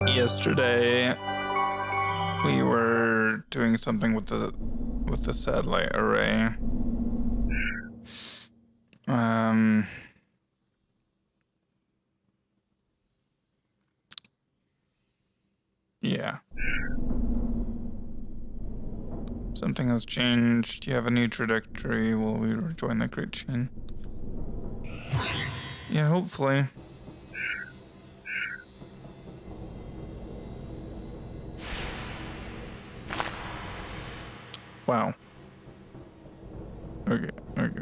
Yesterday, we were doing something with the satellite array. Um, yeah. Something has changed. You have a new trajectory. Will we rejoin the Great Chain? Yeah, hopefully. Wow. Okay. Okay.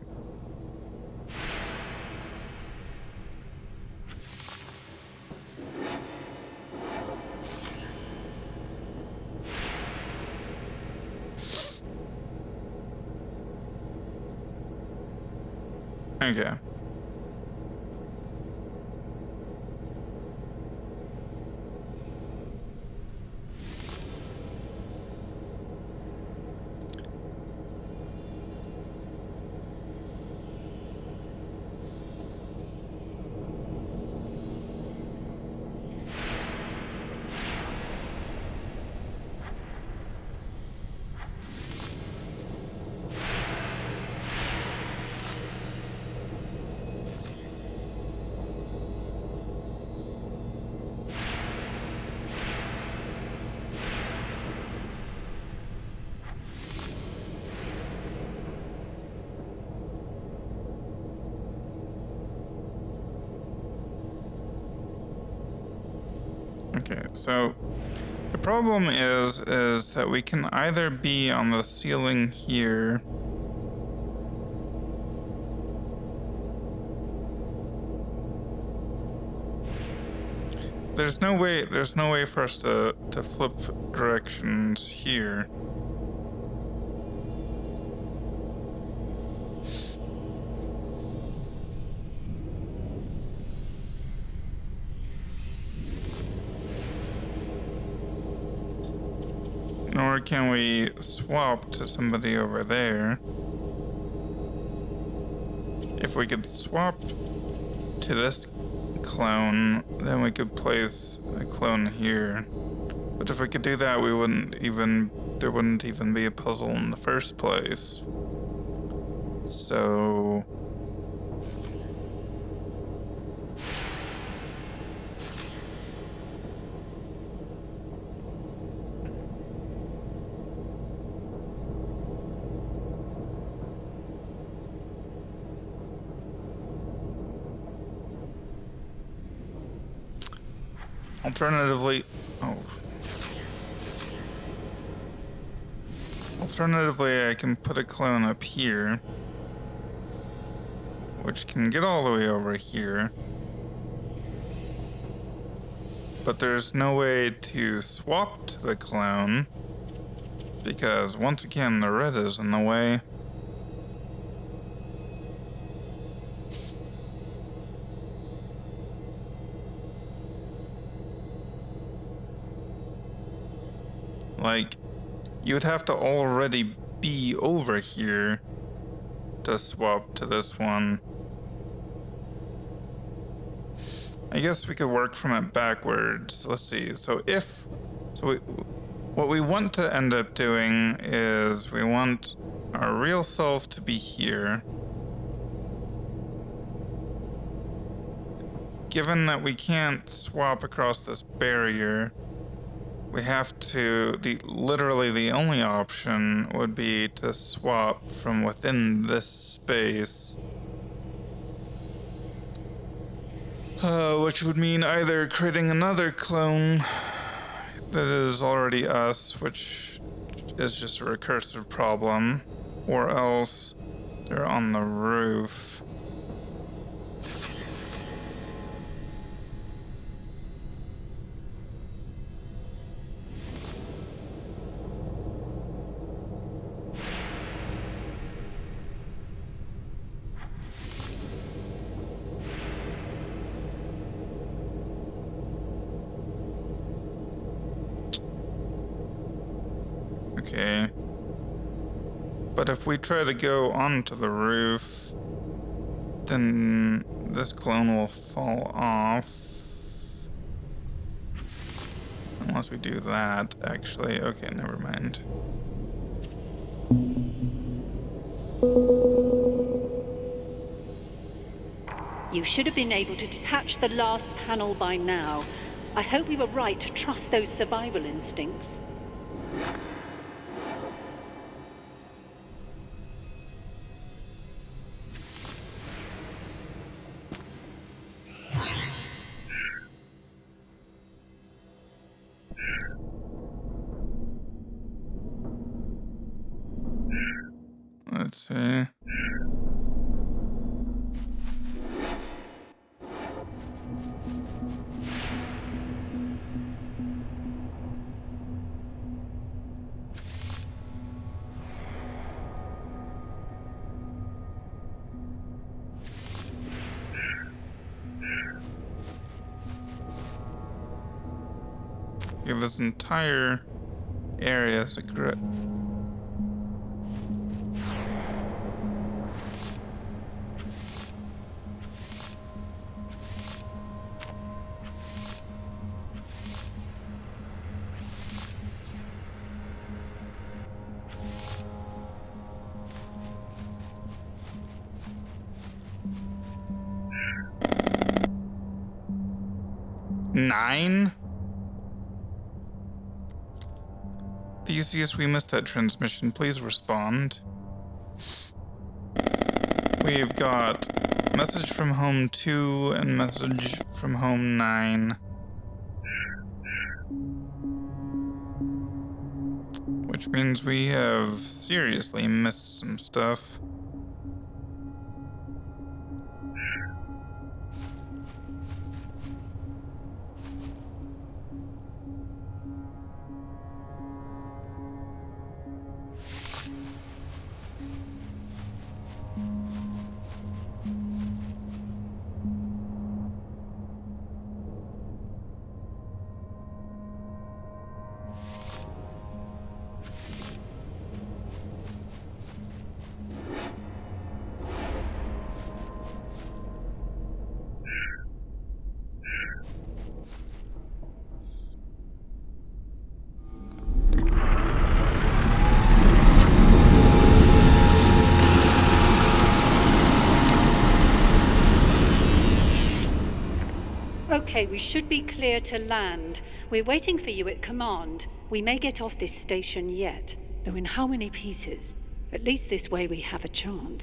Okay, so the problem is that we can either be on the ceiling here. There's no way for us to flip directions here. Nor can we swap to somebody over there. If we could swap to this clone, then we could place a clone here. But if we could do that, there wouldn't even be a puzzle in the first place. So alternatively, I can put a clone up here, which can get all the way over here. But there's no way to swap to the clone, because once again, the red is in the way. Like, you would have to already be over here to swap to this one. I guess we could work from it backwards. Let's see. What we want to end up doing is we want our real self to be here. Given that we can't swap across this barrier, we have to, literally the only option would be to swap from within this space. Which would mean either creating another clone that is already us, which is just a recursive problem, or else they're on the roof. Okay. But if we try to go onto the roof, then this clone will fall off. unless we do that, actually. Okay, never mind. You should have been able to detach the last panel by now. I hope we were right to trust those survival instincts. Let's see. Okay, this entire area is a grid. Nine? Theseus, we missed that transmission. Please respond. We've got message from home 2 and message from home 9. Which means we have seriously missed some stuff. Okay, we should be clear to land. We're waiting for you at command. We may get off this station yet, though in how many pieces? At least this way we have a chance.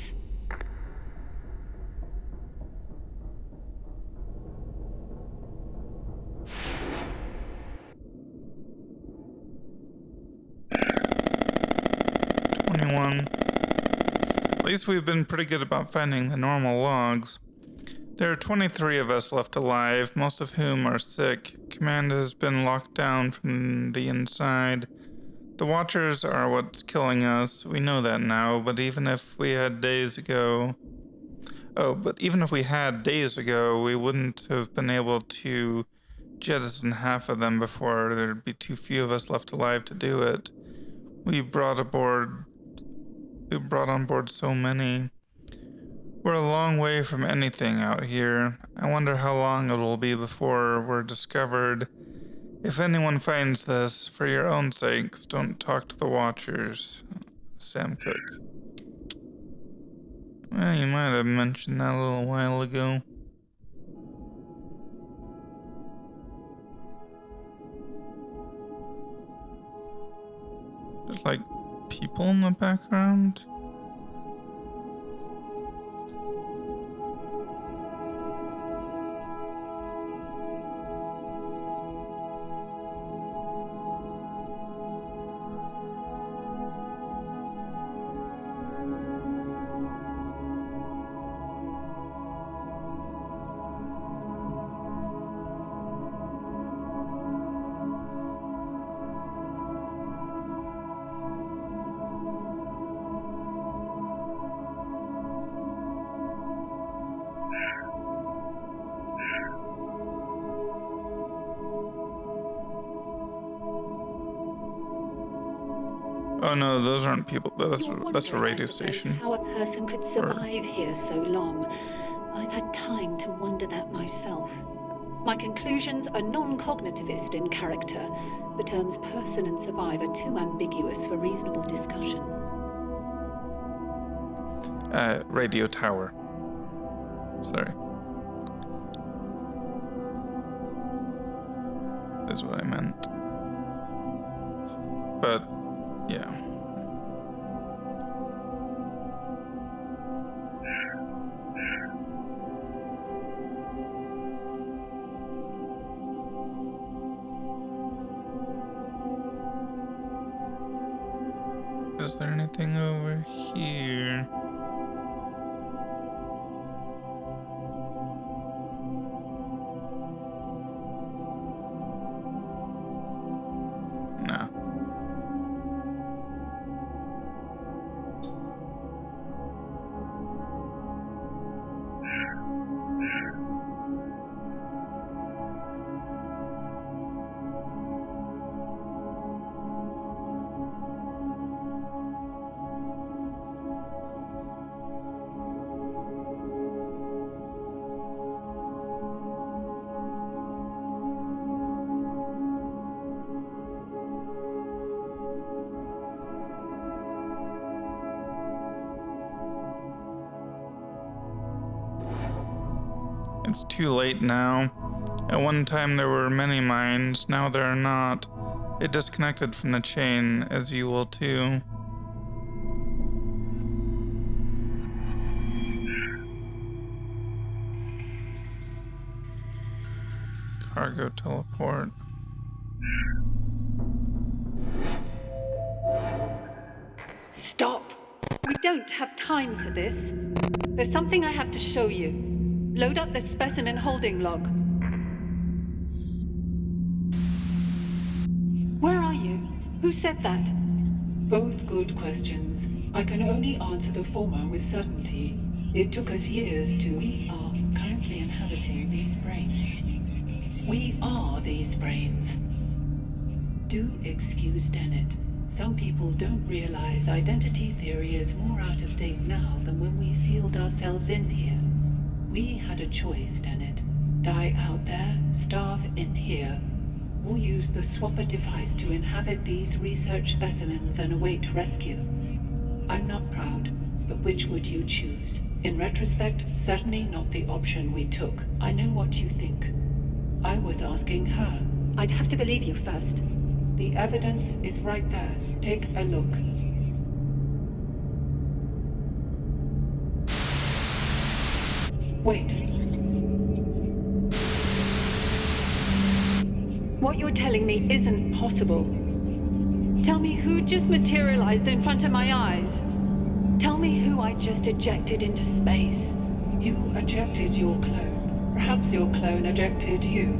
At least we've been pretty good about finding the normal logs. There are 23 of us left alive, most of whom are sick. Command has been locked down from the inside. The Watchers are what's killing us. We know that now, but even if we had days ago... we wouldn't have been able to jettison half of them before there'd be too few of us left alive to do it. We brought on board so many. We're a long way from anything out here. I wonder how long it will be before we're discovered. If anyone finds this, for your own sakes, don't talk to the Watchers. Sam Cook. Well, you might have mentioned that a little while ago. There's like people in the background. Oh no, those aren't people. That's a radio station. How a person could survive here so long. I've had time to wonder that myself. My conclusions are non-cognitivist in character. The terms person and survive are too ambiguous for reasonable discussion. Radio tower. Sorry. Is what I meant. But, yeah. Is there anything over here? No. It's too late now. At one time there were many minds, now there are not. It disconnected from the chain, as you will too. Cargo teleport. Stop! We don't have time for this. There's something I have to show you. Load up the specimen holding log. Where are you? Who said that? Both good questions. I can only answer the former with certainty. It took us years to... We are currently inhabiting these brains. We are these brains. Do excuse Dennett. Some people don't realize identity theory is more out of date now than when we sealed ourselves in here. We had a choice, Dennett. Die out there, starve in here, or use the swapper device to inhabit these research specimens and await rescue. I'm not proud, but which would you choose? In retrospect, certainly not the option we took. I know what you think. I was asking her. I'd have to believe you first. The evidence is right there. Take a look. Wait. What you're telling me isn't possible. Tell me who just materialized in front of my eyes. Tell me who I just ejected into space. You ejected your clone. Perhaps your clone ejected you.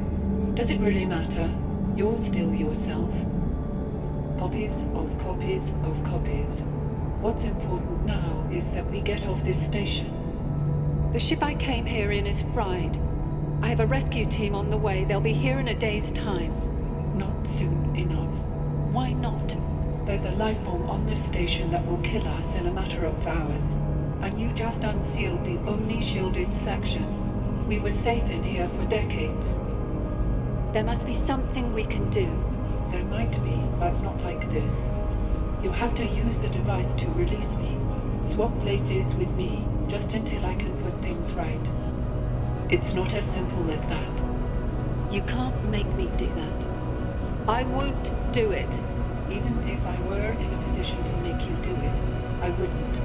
Does it really matter? You're still yourself. Copies of copies of copies. What's important now is that we get off this station. The ship I came here in is fried. I have a rescue team on the way. They'll be here in a day's time. Not soon enough. Why not? There's a life form on this station that will kill us in a matter of hours. And you just unsealed the only shielded section. We were safe in here for decades. There must be something we can do. There might be, but not like this. You have to use the device to release me. Swap places with me, just until I can put things right. It's not as simple as that. You can't make me do that. I won't do it. Even if I were in a position to make you do it, I wouldn't.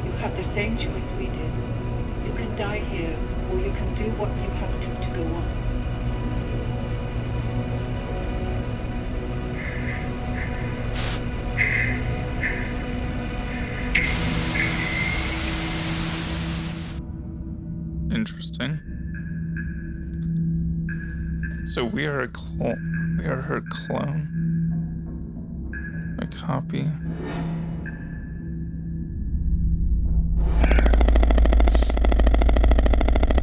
You have the same choice we did. You can die here, or you can do what you have to go on. Interesting. So we are we are her clone. A copy.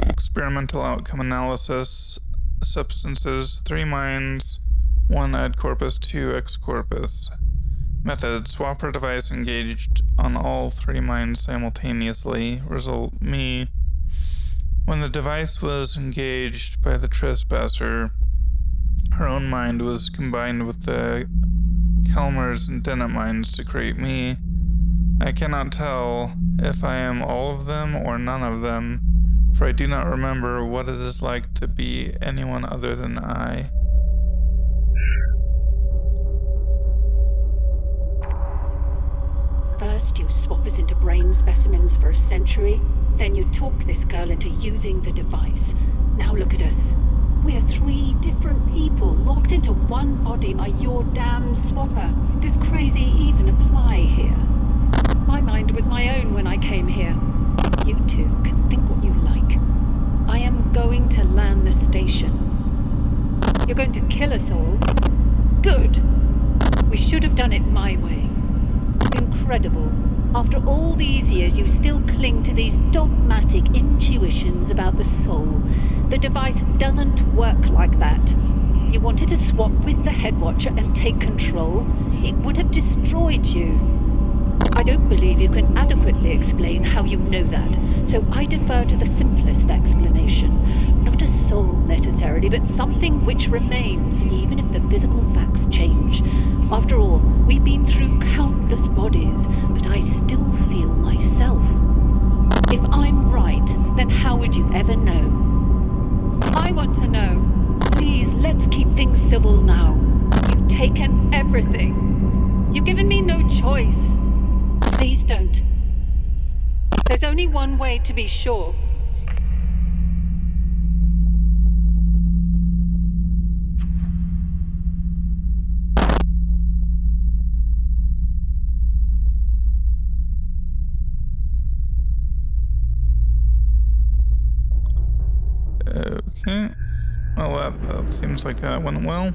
Experimental outcome analysis. Substances: 3 minds, 1 ad corpus, 2 ex corpus. Method: swapper device engaged on all 3 minds simultaneously. Result: me. When the device was engaged by the trespasser, her own mind was combined with the Kelmer's and Dennett minds to create me. I cannot tell if I am all of them or none of them, for I do not remember what it is like to be anyone other than I. First, you swap us into brain specimens for a century, then you talk this girl into using the device. Now look at us. We're 3 different people locked into one body by your damn swapper. Does crazy even apply here? My mind was my own when I came here. You two can think what you like. I am going to land the station. You're going to kill us all? Good. We should have done it my way. Incredible. After all these years, you still cling to these dogmatic intuitions about the soul. The device doesn't work like that. You wanted to swap with the Headwatcher and take control. It would have destroyed you. I don't believe you can adequately explain how you know that, so I defer to the simplest explanation. Not a soul necessarily, but something which remains, even if the physical facts change. After all, we've been through countless bodies, but I still feel myself. If I'm right, then how would you ever know? I want to know. Please, let's keep things civil now. You've taken everything. You've given me no choice. Please don't. There's only one way to be sure. Okay. Well, that seems like that went well.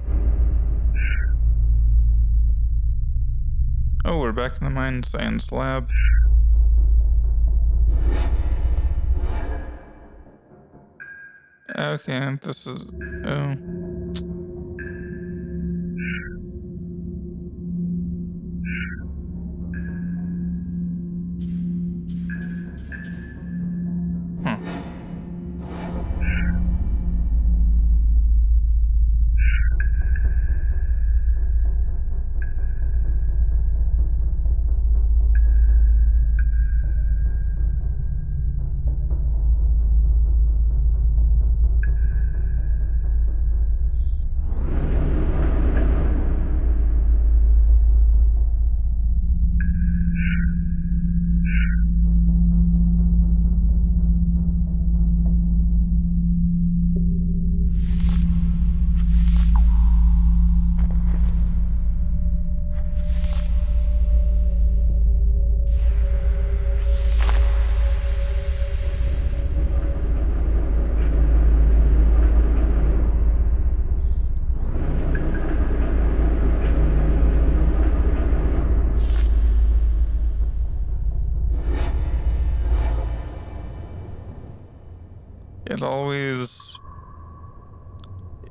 Oh, we're back in the mind science lab. Okay, this is... Oh. Huh.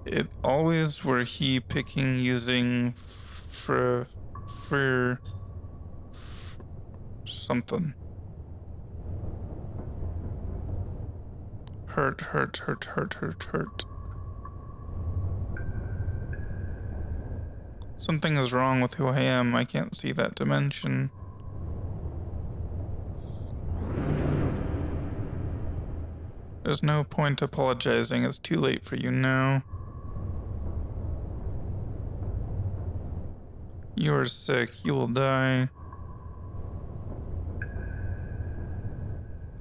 It always were he picking using for something. Hurt. Something is wrong with who I am. I can't see that dimension. There's no point apologizing. It's too late for you now. You are sick. You will die.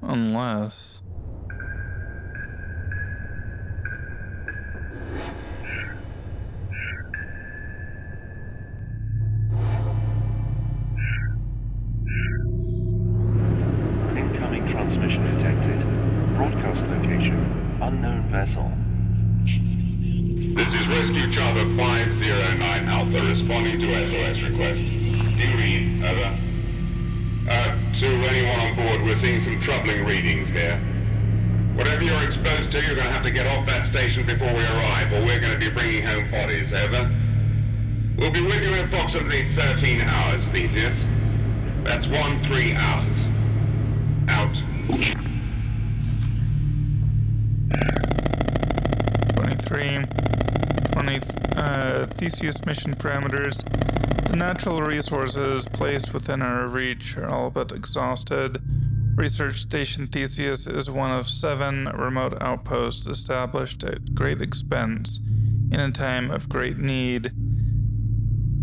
Unless... Incoming transmission detected. Broadcast location, unknown vessel. This is Rescue Charter 509 Alpha responding to SOS request. Do you read? Over. To anyone on board, we're seeing some troubling readings here. Whatever you're exposed to, you're going to have to get off that station before we arrive, or we're going to be bringing home bodies. Over. We'll be with you in approximately 13 hours, Theseus. That's 13 hours. Out. 23, 24, 20 Theseus mission parameters. The natural resources placed within our reach are all but exhausted. Research Station Theseus is one of 7 remote outposts established at great expense in a time of great need.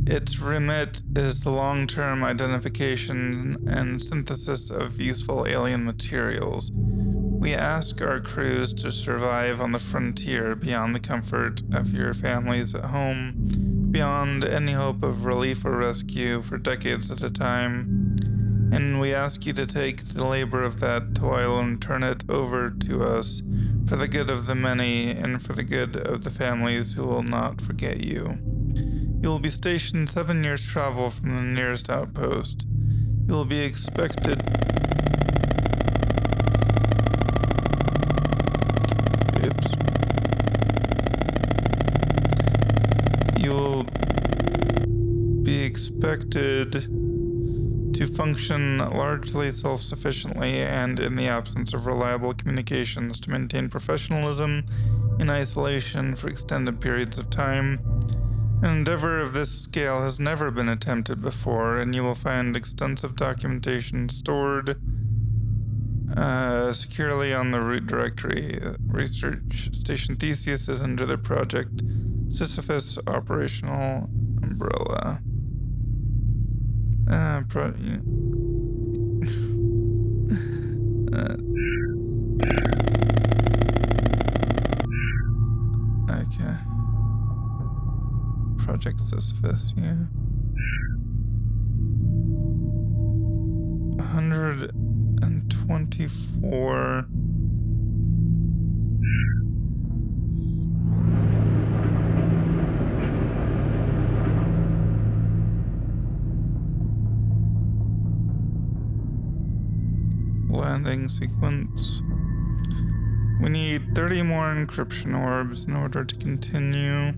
Its remit is the long-term identification and synthesis of useful alien materials. We ask our crews to survive on the frontier beyond the comfort of your families at home, beyond any hope of relief or rescue for decades at a time. And we ask you to take the labor of that toil and turn it over to us for the good of the many and for the good of the families who will not forget you. You will be stationed 7 years' travel from the nearest outpost. You will be expected... Oops. You will be expected to function largely self-sufficiently and in the absence of reliable communications to maintain professionalism in isolation for extended periods of time. An endeavor of this scale has never been attempted before, and you will find extensive documentation stored securely on the root directory. Research Station Theseus is under the Project Sisyphus operational umbrella. Okay. Project Sisyphus, yeah. 124. Landing sequence. We need 30 more encryption orbs in order to continue.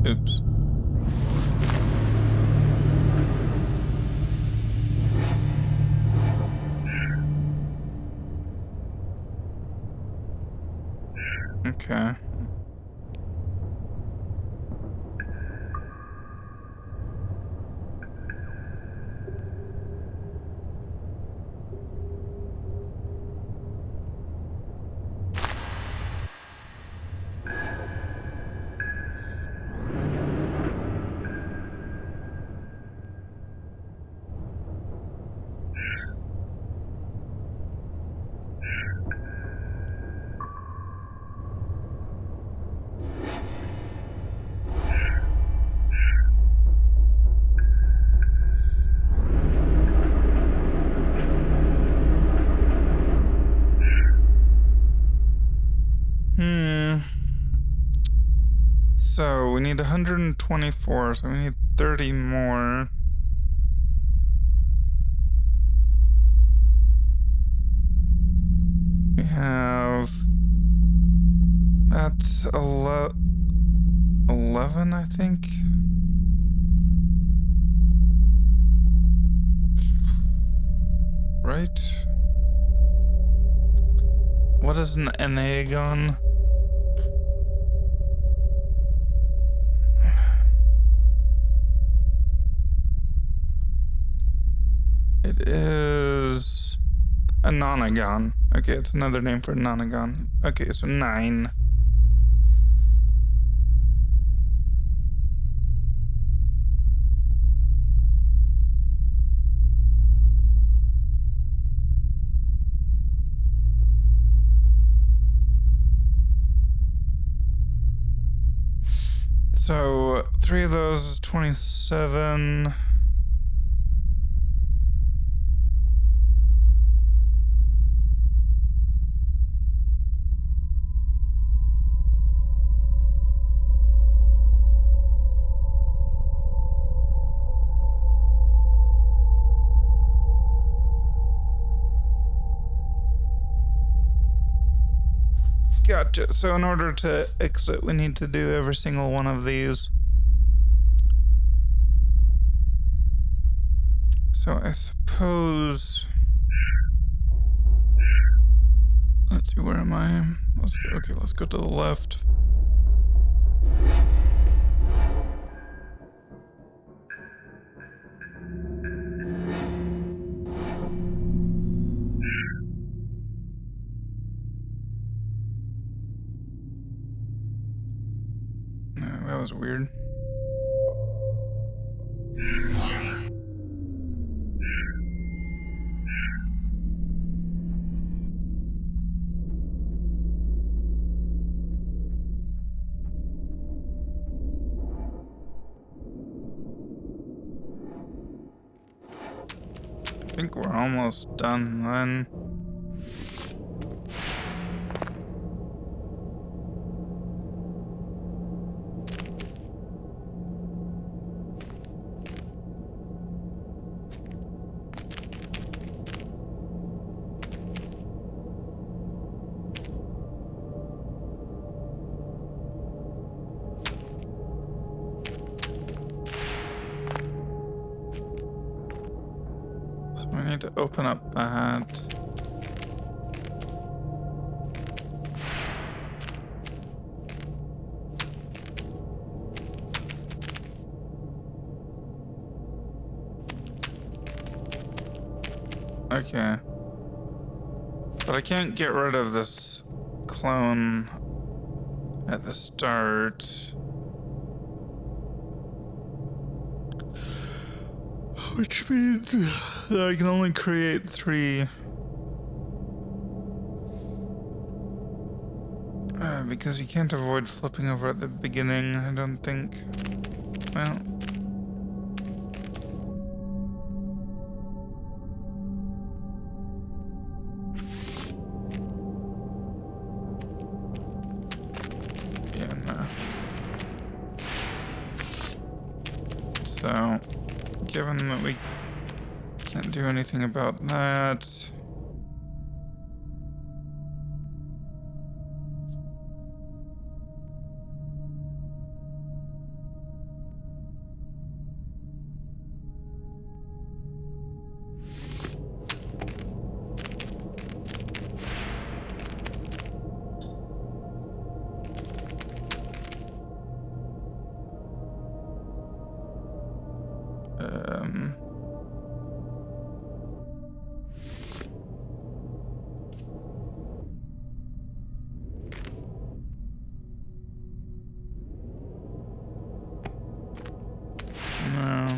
Oops. Okay. So we need 124, so we need 30 more. We have... That's 11, I think. Right? What is an enagon? It is a nonagon. Okay, it's another name for a nonagon. Okay, so 9. So 3 of those is 27. Gotcha. So in order to exit, we need to do every single one of these. So I suppose... Let's see, where am I? Let's go to the left. No, that was weird. I think we're almost done then. So we need to open up that. Okay. But I can't get rid of this clone at the start. Which means that I can only create 3. Because you can't avoid flipping over at the beginning, I don't think. Well... Yeah, no. So, given that we can't do anything about that... No.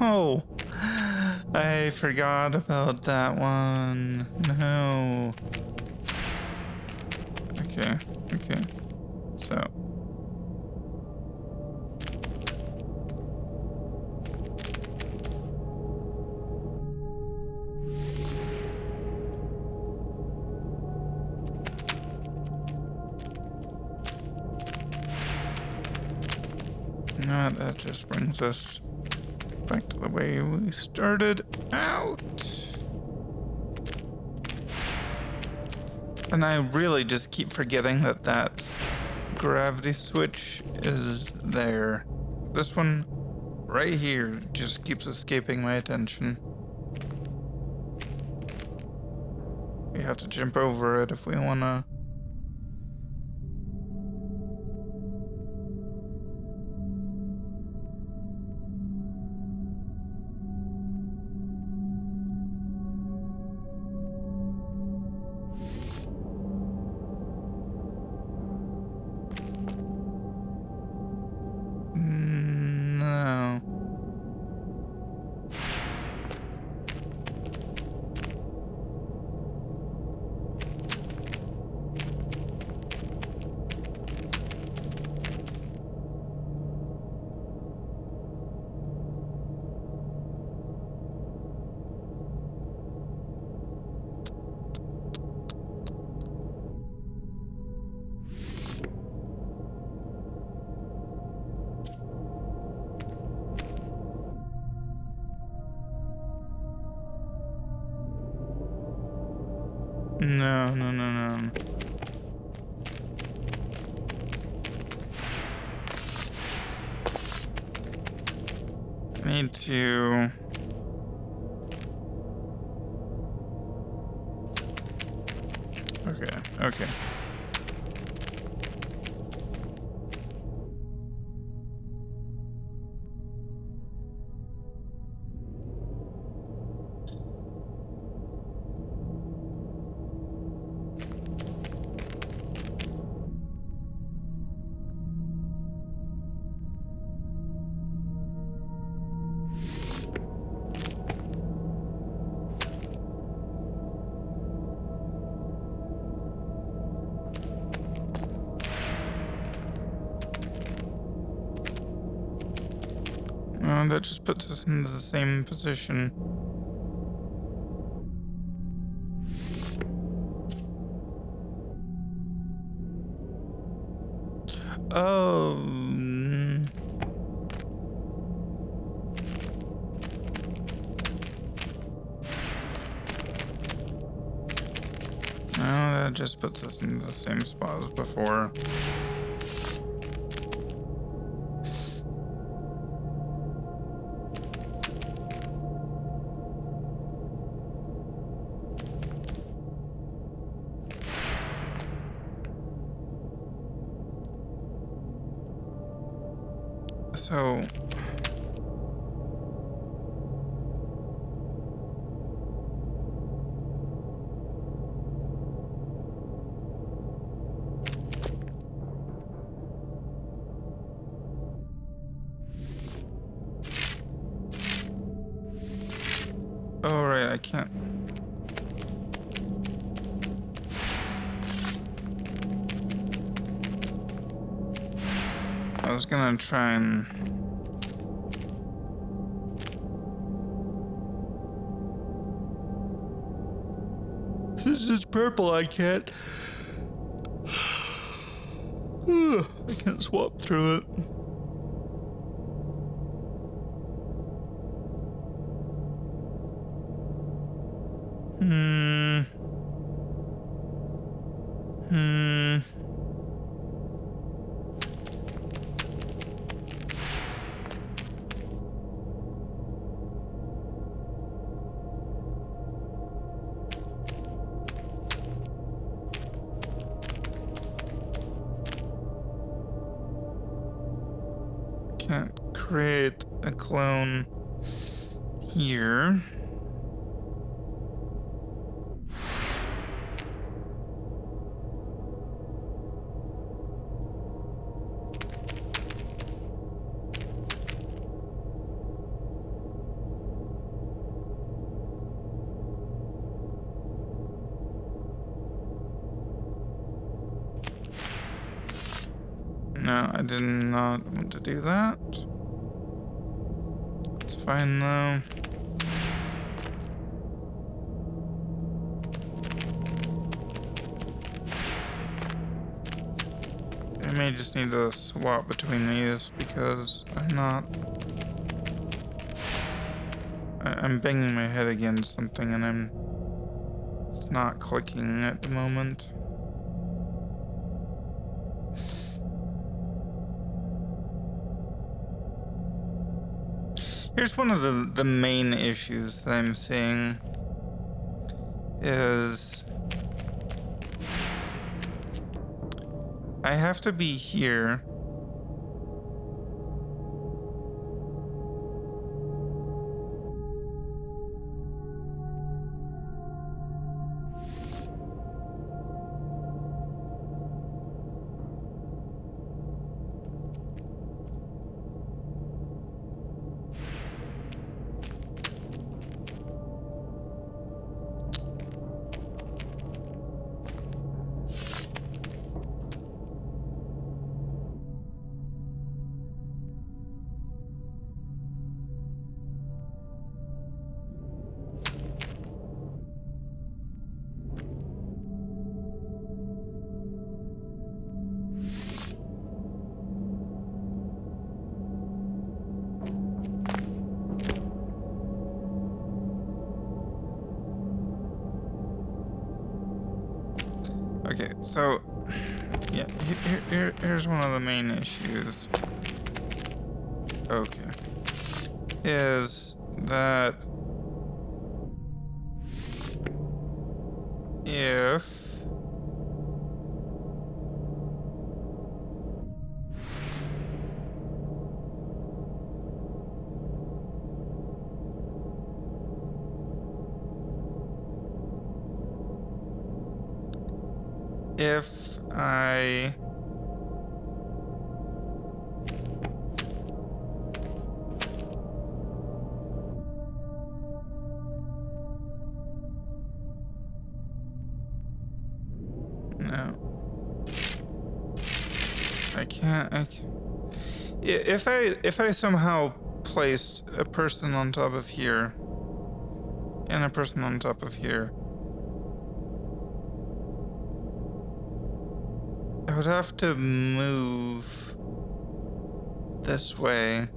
No! I forgot about that one. No. Okay, okay. So. That just brings us back to the way we started out. And I really just keep forgetting that that gravity switch is there. This one right here just keeps escaping my attention. We have to jump over it if we wanna. No, no, no, no. I need to... Okay, okay. Oh, that just puts us into the same position. Oh. No, that just puts us in the same spot as before. So... Oh, right, I can't. I was gonna try and... This is purple, I can't... I can't swap through it. Can't create a clone here. No, I did not want to do that. It's fine though. I may just need to swap between these because I'm banging my head against something and it's not clicking at the moment. Here's one of the main issues that I'm seeing is I have to be here. Okay, so yeah, here's one of the main issues. Okay, is that if I no, I can't. If I somehow placed a person on top of here and a person on top of here, I would have to move this way.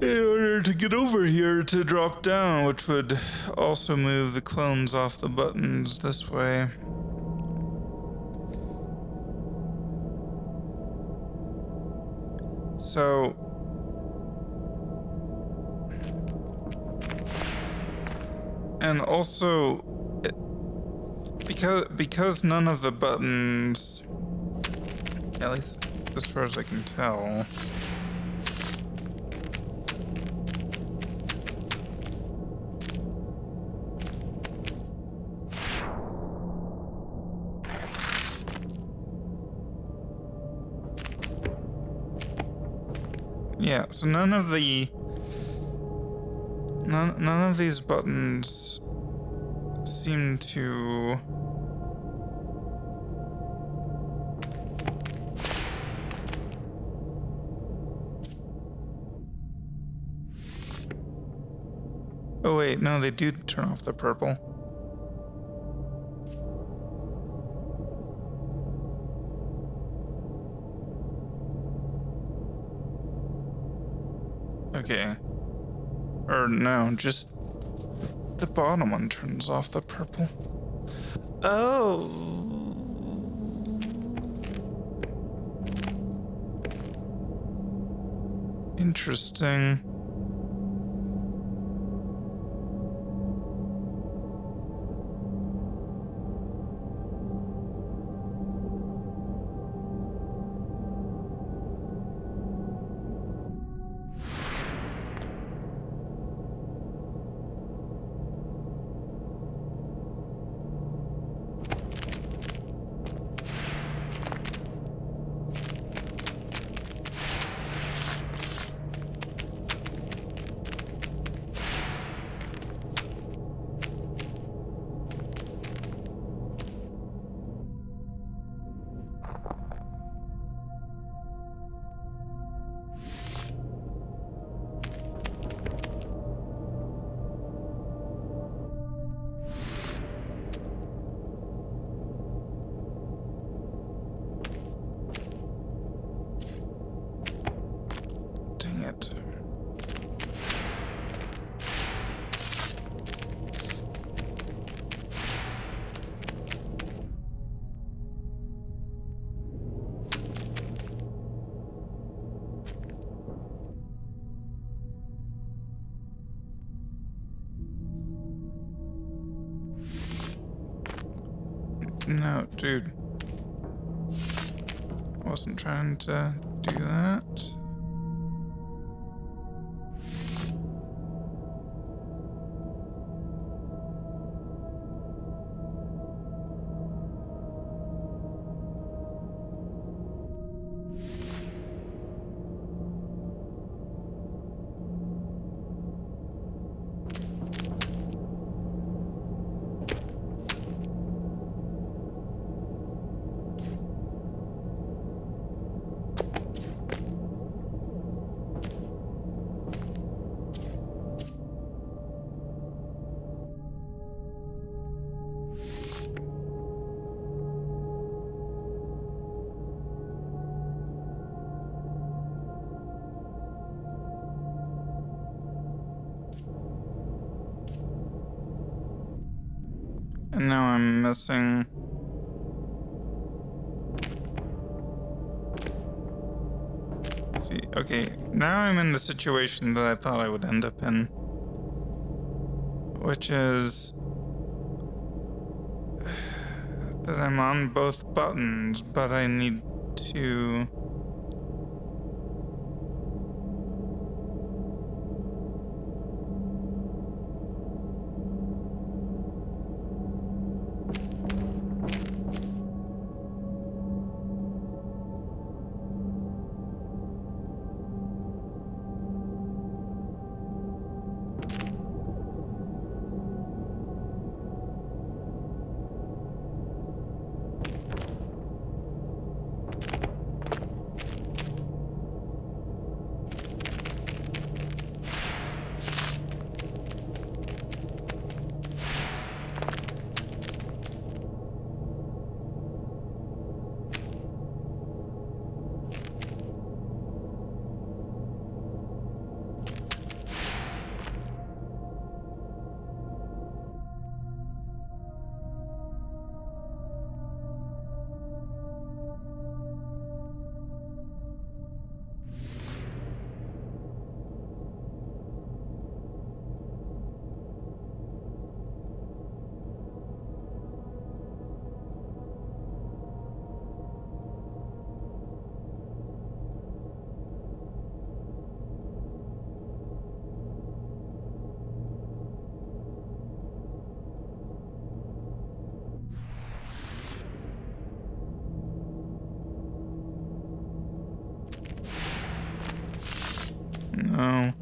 In order to get over here to drop down, which would also move the clones off the buttons this way. So and also because none of the buttons, at least as far as I can tell, yeah, so none of these buttons seem to oh wait, no, they do turn off the purple. Okay. Or no, just the bottom one turns off the purple. Oh. Interesting. Dang it. No, dude. I wasn't trying to do that. And now I'm missing... Let's see, okay, now I'm in the situation that I thought I would end up in. Which is... that I'm on both buttons, but I need to... No.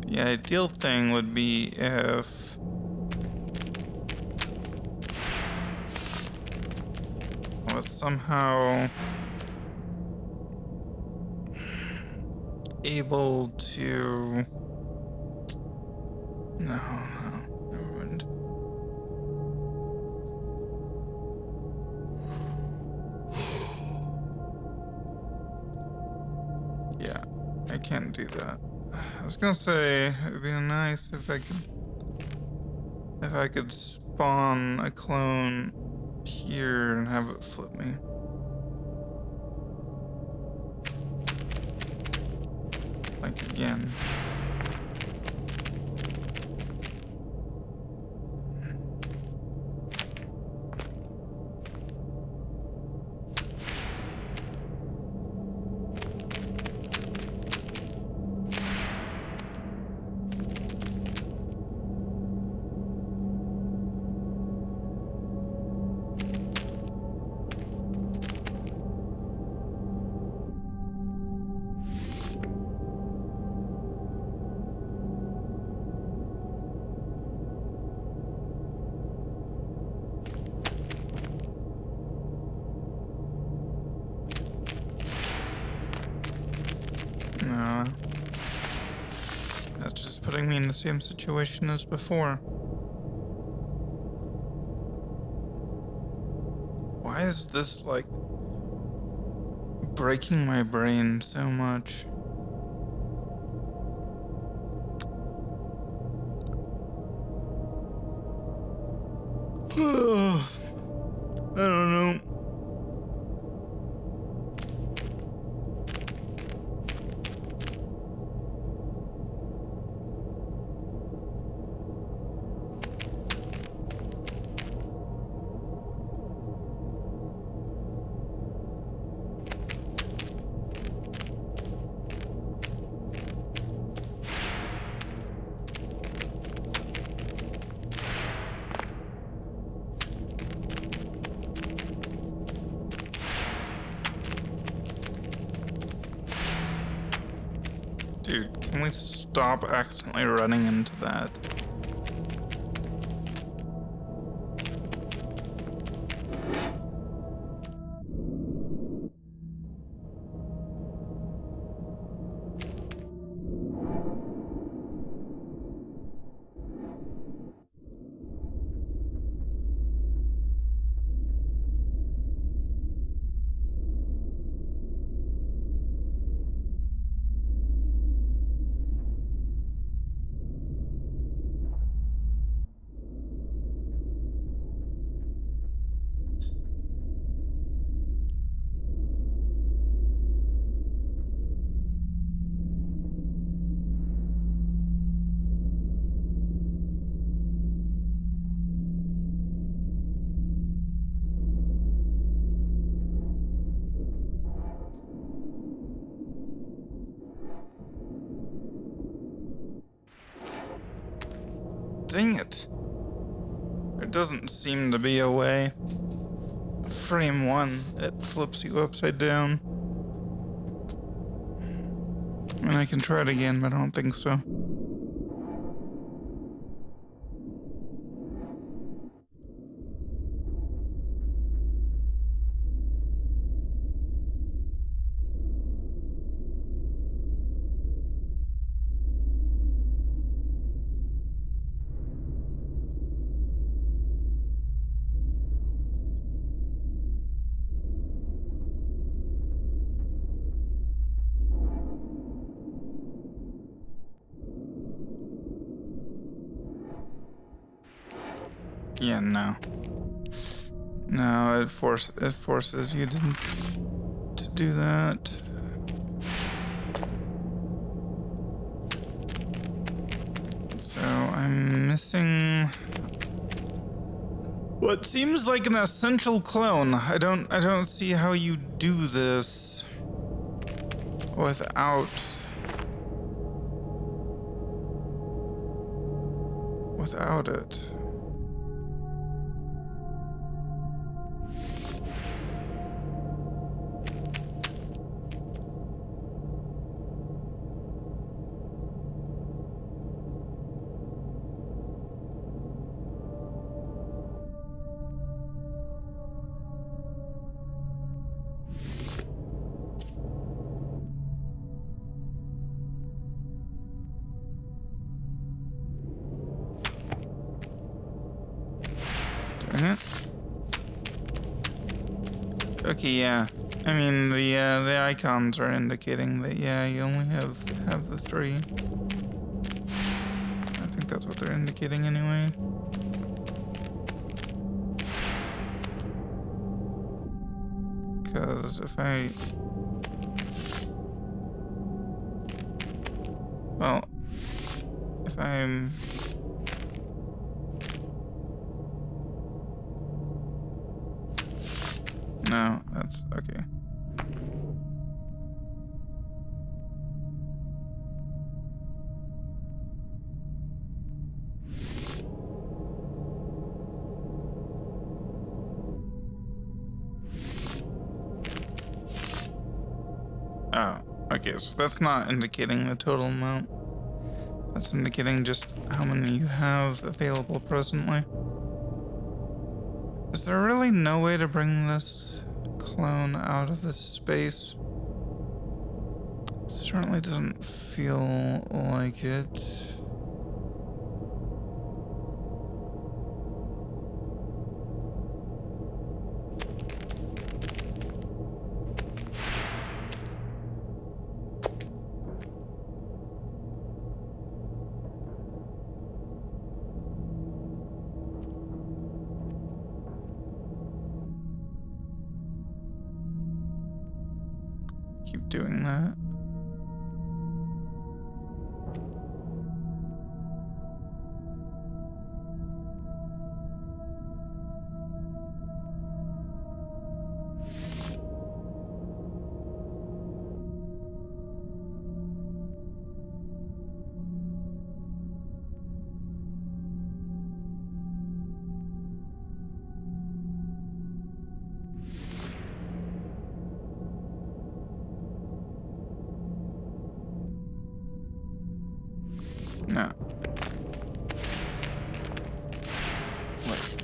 The ideal thing would be if I was somehow able to... No, never mind. Yeah, I can't do that. I was gonna say it'd be nice if I could spawn a clone here and have it flip me. Like again. No. That's just putting me in the same situation as before. Why is this, like, breaking my brain so much? I don't know. Dude, can we stop accidentally running into that? Dang it. There doesn't seem to be a way. Frame 1, it flips you upside down. I mean, I can try it again, but I don't think so. Yeah, no. No, it forces you to do that. So I'm missing what seems like an essential clone. I don't see how you do this without it. Doing it. Okay, yeah. I mean, the icons are indicating that, yeah, you only have the 3. I think that's what they're indicating anyway. Because if I... Well, if I'm... No, that's okay. Oh, okay, so that's not indicating the total amount. That's indicating just how many you have available presently. Is there really no way to bring this clone out of this space? It certainly doesn't feel like it. Keep doing that. No. Wait.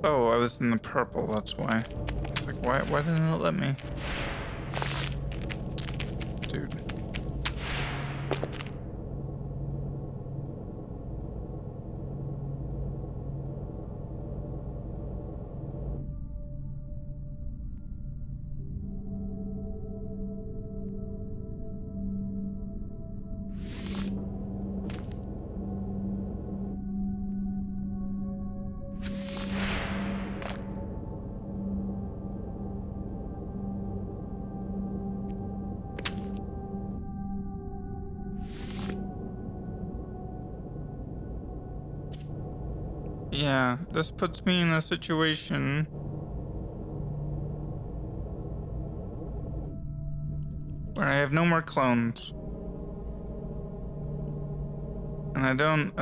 Oh, I was in the purple, that's why. It's like, why didn't it let me? Dude. Yeah, this puts me in a situation where I have no more clones. And I don't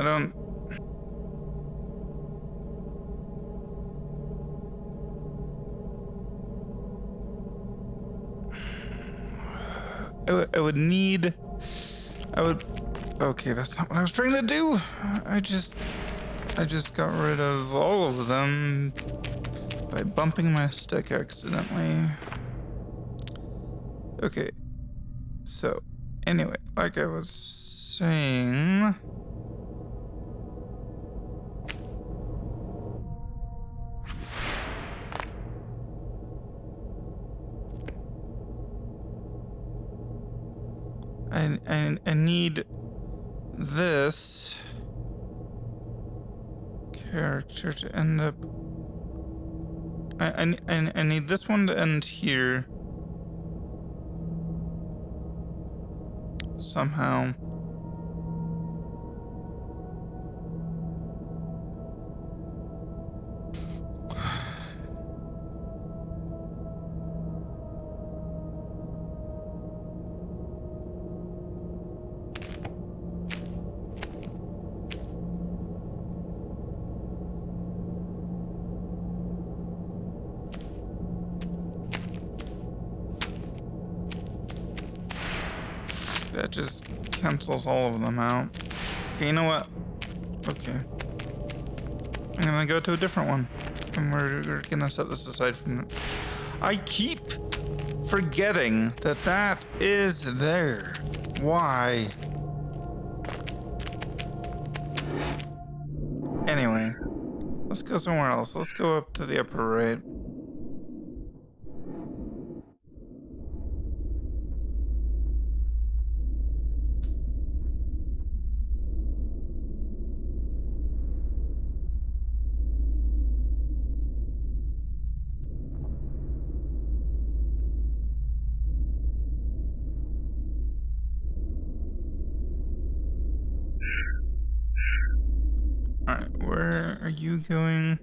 I would need, okay, that's not what I was trying to do. I just got rid of all of them by bumping my stick accidentally. Okay, so anyway, like I was saying, I need this character to end up. I need this one to end here somehow. That just cancels all of them out. Okay, you know what? Okay. I'm gonna go to a different one. And we're gonna set this aside from it. I keep forgetting that that is there. Why? Anyway, let's go somewhere else. Let's go up to the upper right. Alright, where are you going?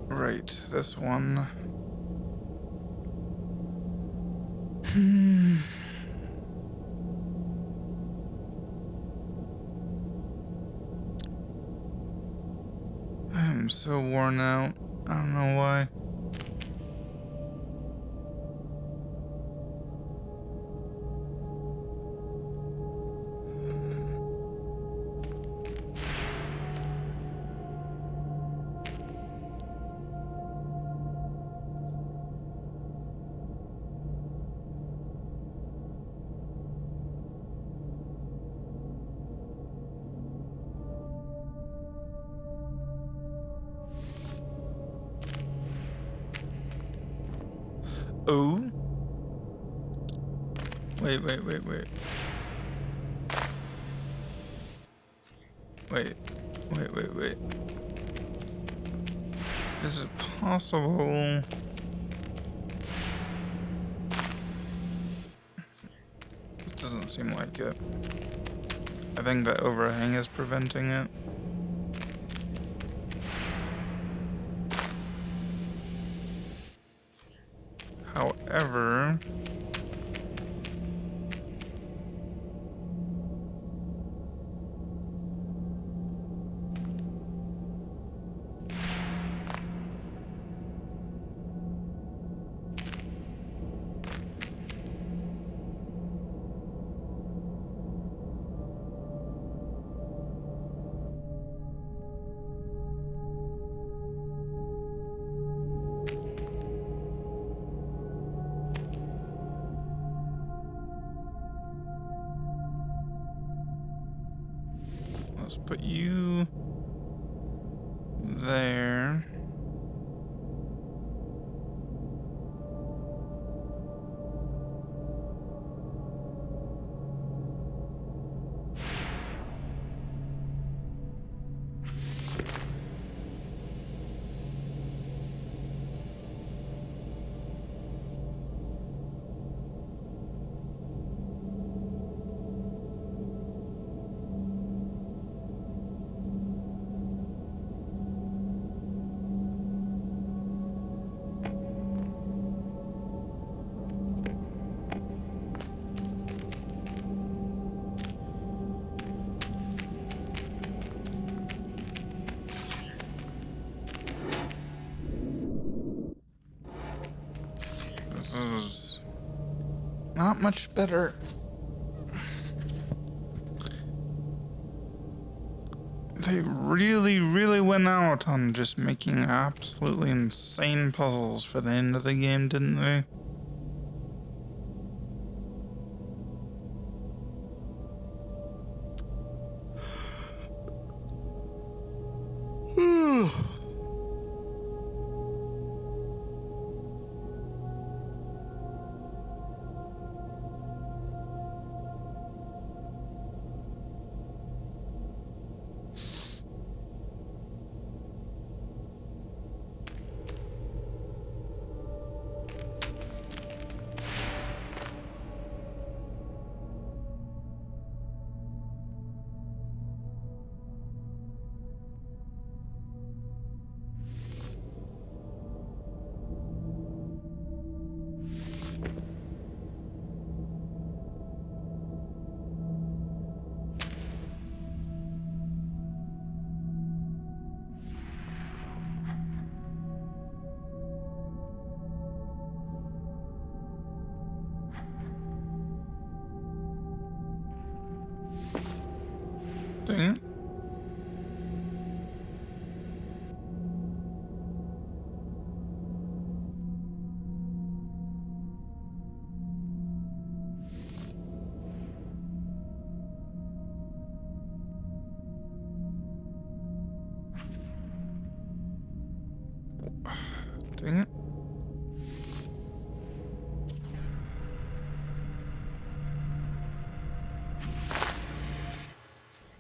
Right, this one. I'm so worn out. I don't know why. Oh? Wait. Wait. Is it possible? It doesn't seem like it. I think that overhang is preventing it. However, let's put you there. not much better. They really, really went out on just making absolutely insane puzzles for the end of the game, didn't they? Dang it. Dang it.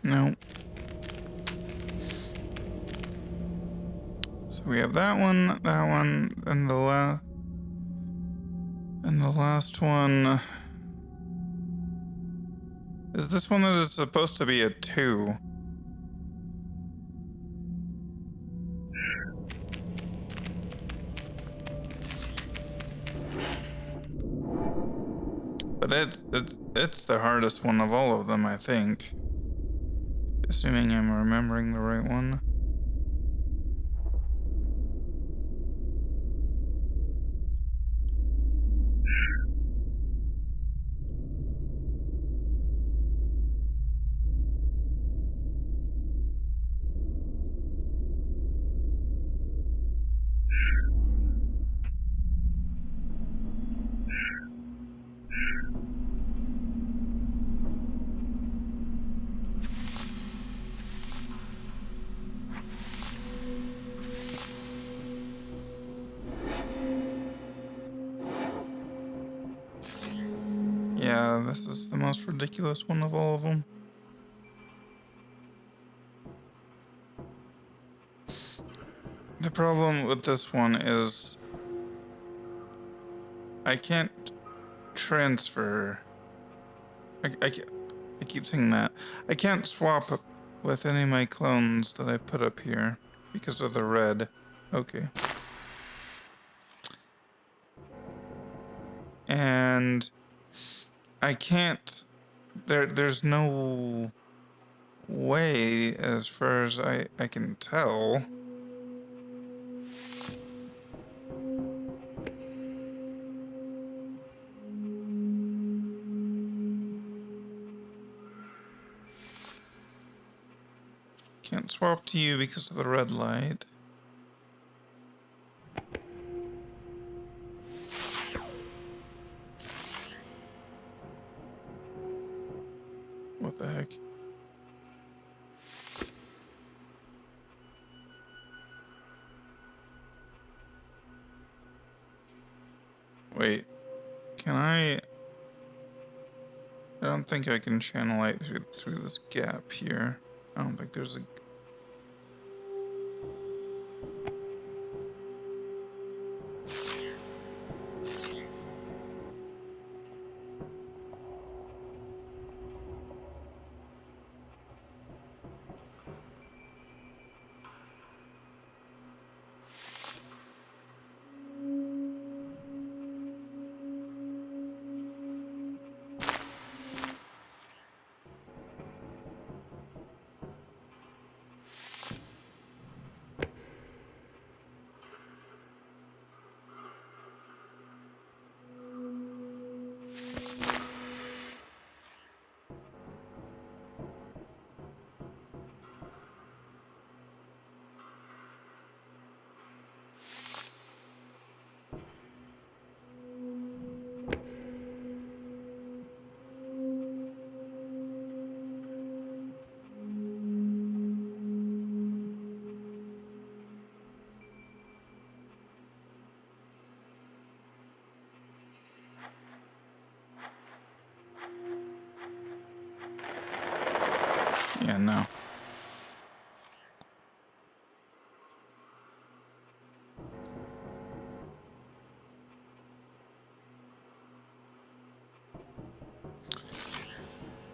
No. So we have that one, and the last one. Is this one that is supposed to be a 2? But it's the hardest one of all of them, I think. Assuming I'm remembering the right one. Yeah, this is the most ridiculous one of all of them. The problem with this one is I can't transfer. I keep saying that. I can't swap with any of my clones that I put up here because of the red. Okay. And I can't. There's no way, as far as I can tell. Can't swap to you because of the red light. What the heck? Wait, can I don't think I can channel light through this gap here. I don't think there's a... Yeah, no.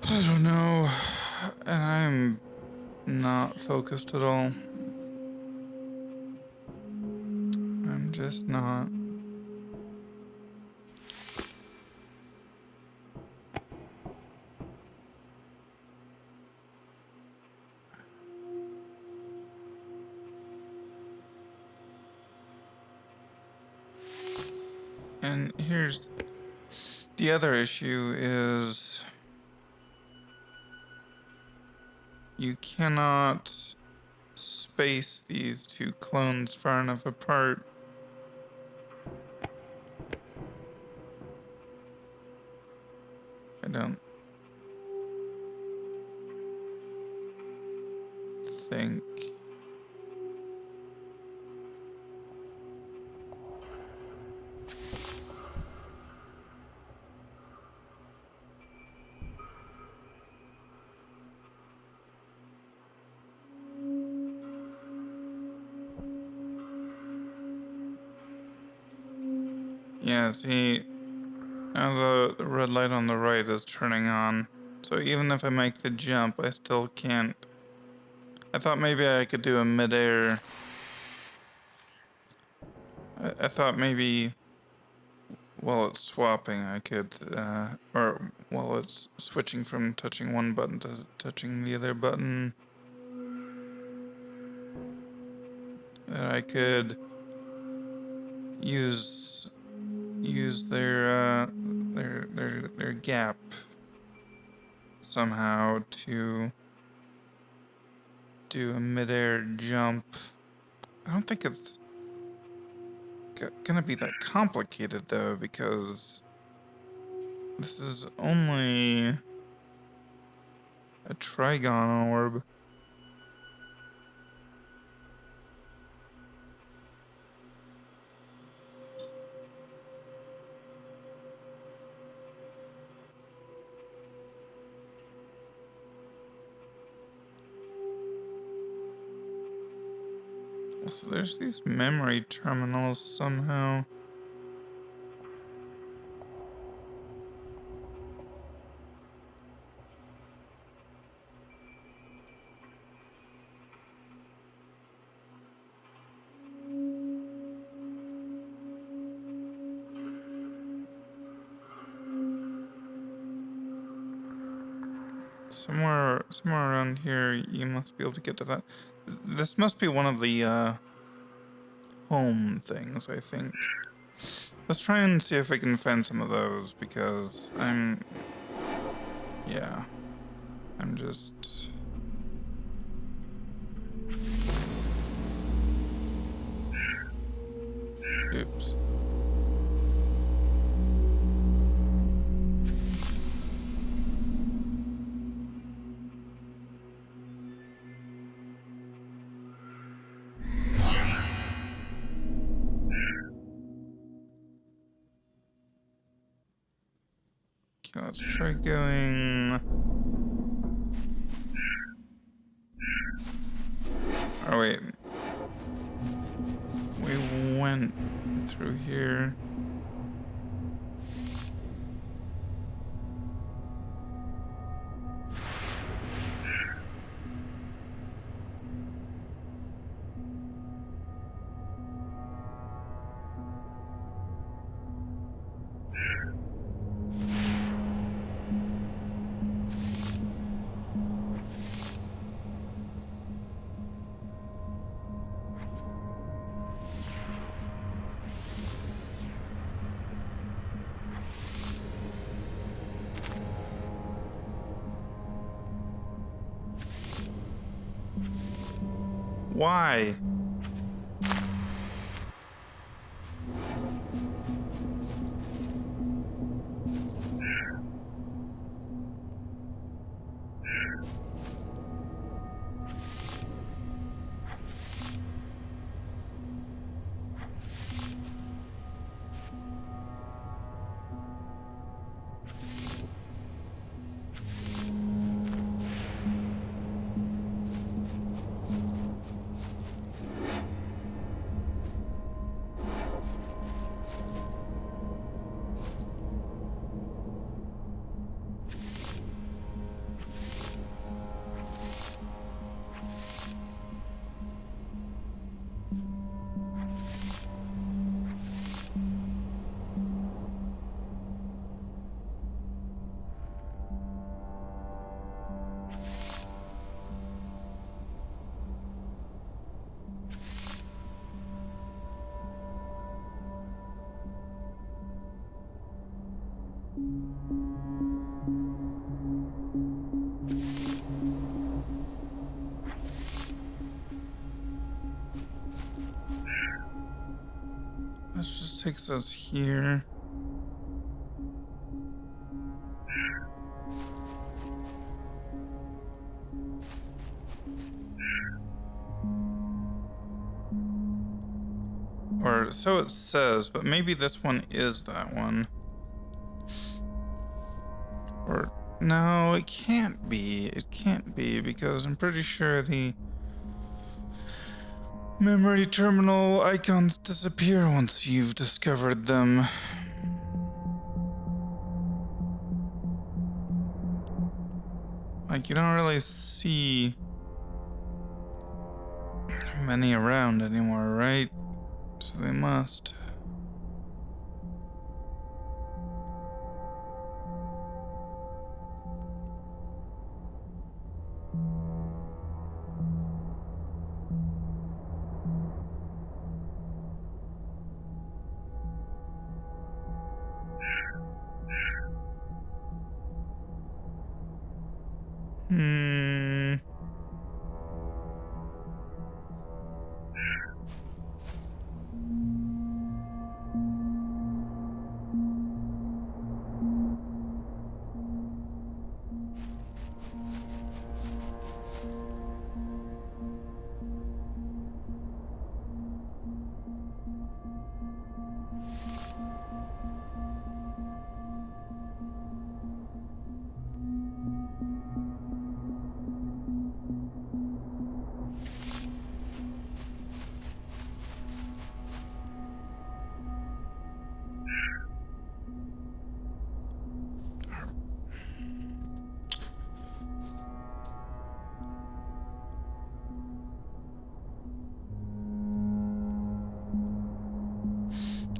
I don't know. And I'm not focused at all. I'm just not. And here's the other issue is you cannot space these two clones far enough apart. I don't think. Yeah, see, now the red light on the right is turning on. So even if I make the jump, I still can't. I thought maybe I could do a midair. I thought maybe while it's swapping, I could, or while it's switching from touching one button to touching the other button, that I could use their gap somehow to do a midair jump. I don't think it's gonna be that complicated though, because this is only a trigon orb. So there's these memory terminals somehow. Somewhere around here, you must be able to get to that. This must be one of the home things, I think. Let's try and see if we can find some of those, because yeah, I'm just... Oops. Okay, let's try going... Oh wait. We went through here. Why? takes us here. Or so it says, but maybe this one is that one. Or no, it can't be. It can't be because I'm pretty sure the memory terminal icons disappear once you've discovered them. Like, you don't really see many around anymore, right? So they must. Hmm.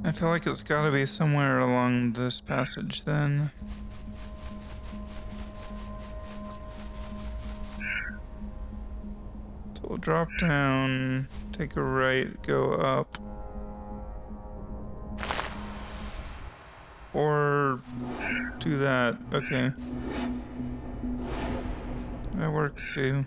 I feel like it's gotta be somewhere along this passage then. So we'll drop down, take a right, go up. Or do that. Okay. That works too.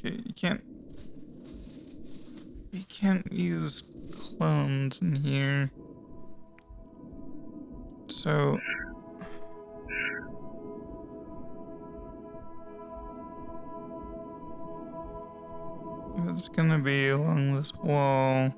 Okay, you can't use clones in here. So if it's gonna be along this wall.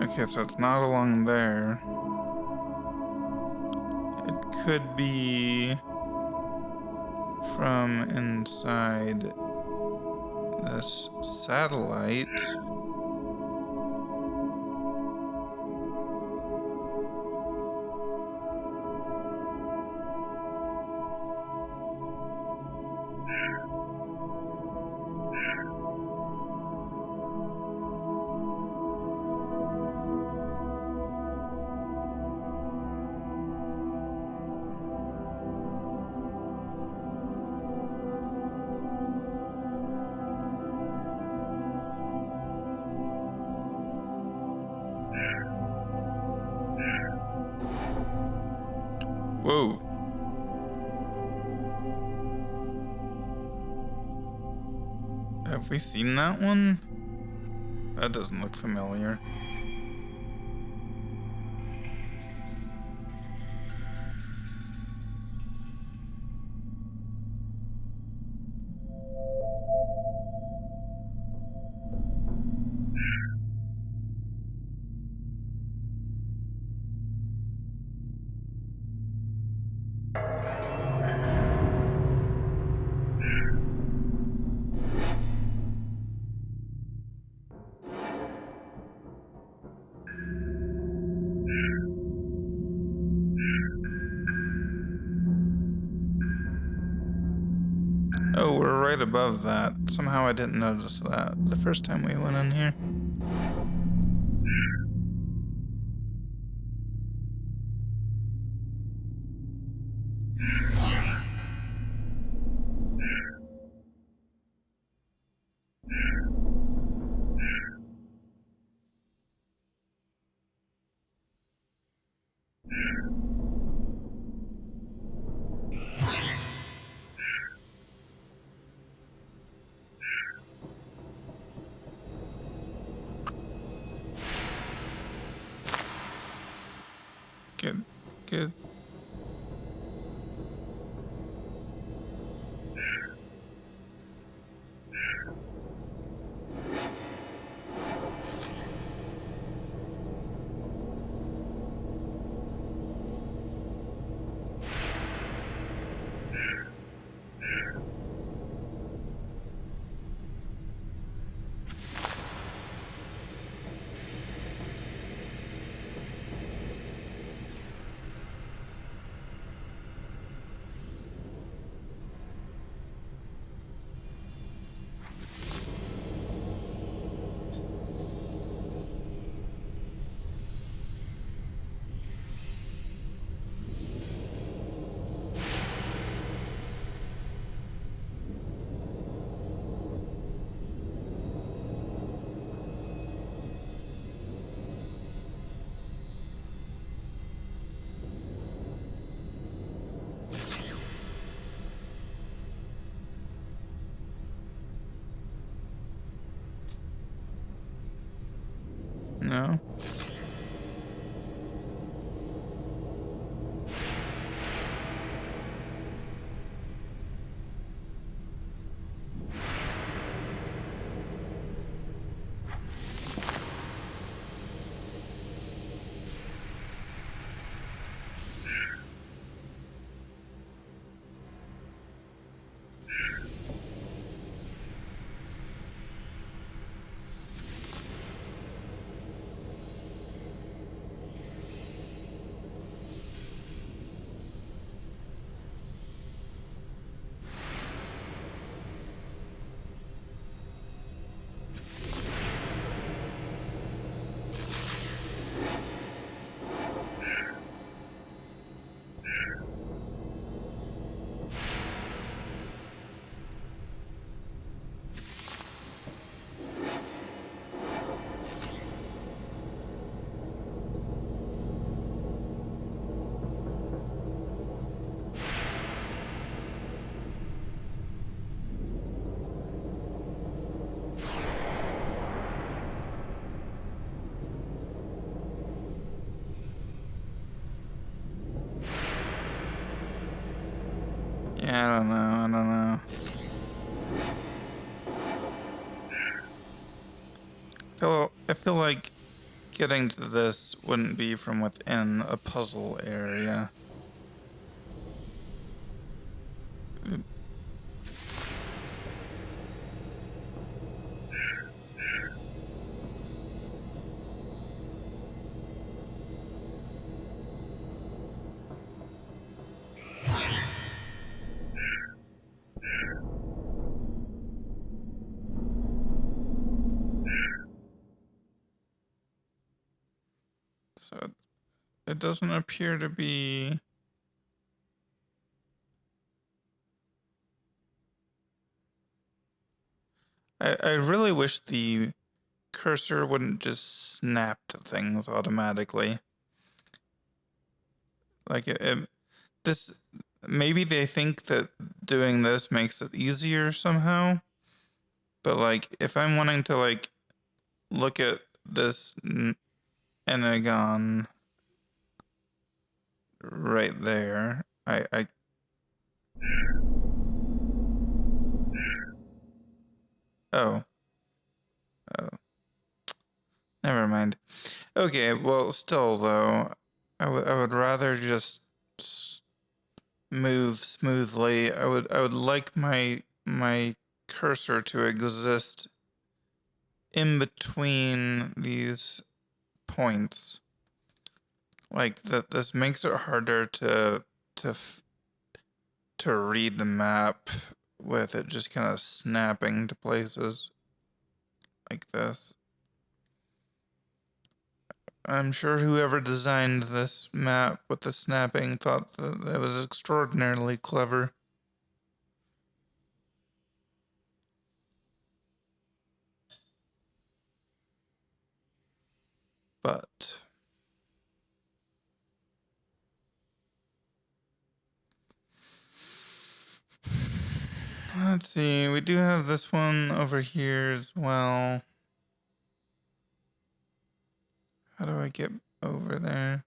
Okay, so it's not along there. It could be from inside this satellite. Whoa. Have we seen that one? That doesn't look familiar. Oh, we're right above that. Somehow I didn't notice that the first time we went in here. Good, good. No? Yeah, I don't know, I don't know. I feel like getting to this wouldn't be from within a puzzle area. it doesn't appear to be... I really wish the cursor wouldn't just snap to things automatically. Like this, maybe they think that doing this makes it easier somehow. But like, if I'm wanting to like look at this Enagon right there, I oh, oh, never mind. Okay, well, still though, I would rather just move smoothly. I would like my cursor to exist in between these points. Like that, this makes it harder to to read the map with it just kind of snapping to places like this. I'm sure whoever designed this map with the snapping thought that it was extraordinarily clever. But let's see, we do have this one over here as well. How do I get over there?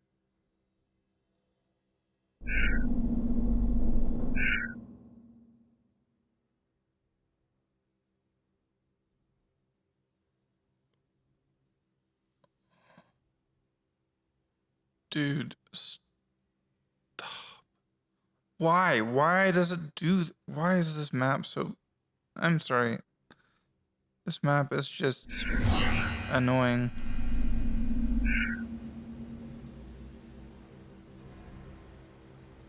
Dude, stop. Why? Why does it do... Why is this map so... I'm sorry. This map is just annoying.